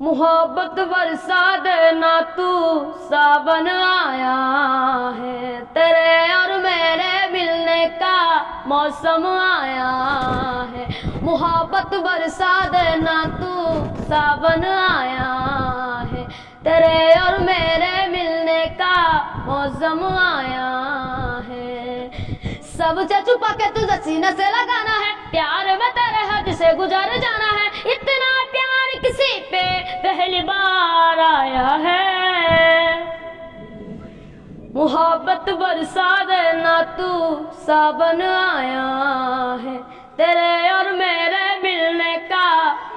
मोहब्बत बरसा देना तू, सावन आया है। तेरे और मेरे मिलने का मौसम आया है। मोहब्बत बरसा देना तू, सावन आया है। तेरे और मेरे मिलने का मौसम आया है। सबसे छुपा के तुझे सीने से लगाना है, प्यार में तेरे हद से गुजर जाना है। इतना प्यार किसी पे पहली बार आया है। मोहब्बत बरसा देना तू, सावन आया है। तेरे और मेरे मिलने का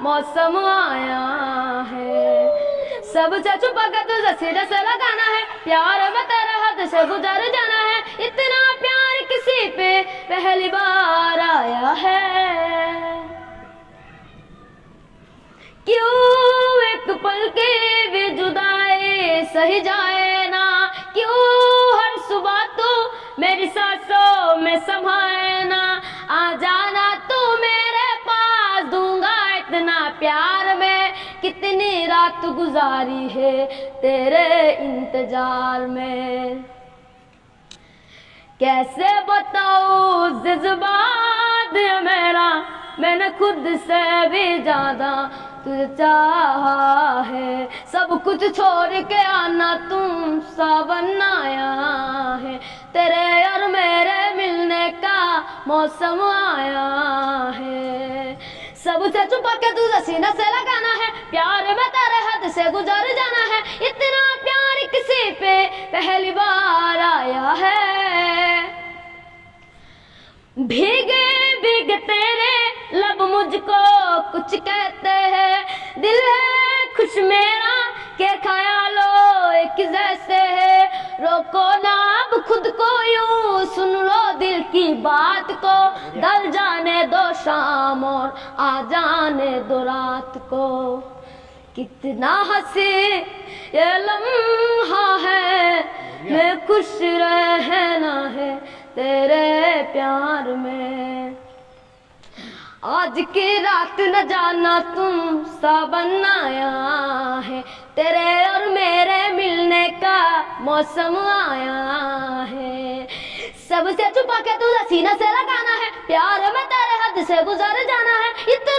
मौसम आया है। सबसे छुपा के तुझे सीने से लगाना है, प्यार में तेरे हद से गुजर जाना है। इतना प्यार किसी पे पहली बार आया है। क्यों एक पल के भी जुदाई सही जाए ना, क्यों हर सुबह तू मेरी सांसों में समाए ना। आ जाना तू मेरे पास, दूंगा इतना प्यार में। कितनी रात गुजारी है तेरे इंतजार में, कैसे बताऊं जज्बात मेरा। मैंने खुद से भी ज्यादा तुझे चाहा है। सब कुछ छोड़ के आना तुम, सावन आया है। तेरे और मेरे मिलने का मौसम आया है। सबसे छुपा के तुझे सीने से लगाना है, प्यार में तेरे हद से गुजर जाना है। इतना प्यार किसी पे पहली बार आया है। भीगे भीगे तेरे लब मुझको कुछ कहते हैं। दिल है खुश मेरा के ख्यालों एक जैसे है। रोको ना अब खुद को यूं, सुन लो दिल की बात को। ढल जाने दो शाम और आ जाने दो रात को। कितना हंसी ये लम्हा है, मैं खुश रहना है तेरे प्यार में। आज की रात न जाना तुम, सावन आया है। तेरे और मेरे मिलने का मौसम आया है। सबसे छुपा के तुझे सीने से लगाना है, प्यार में तेरे हद से गुजर जाना है। इतना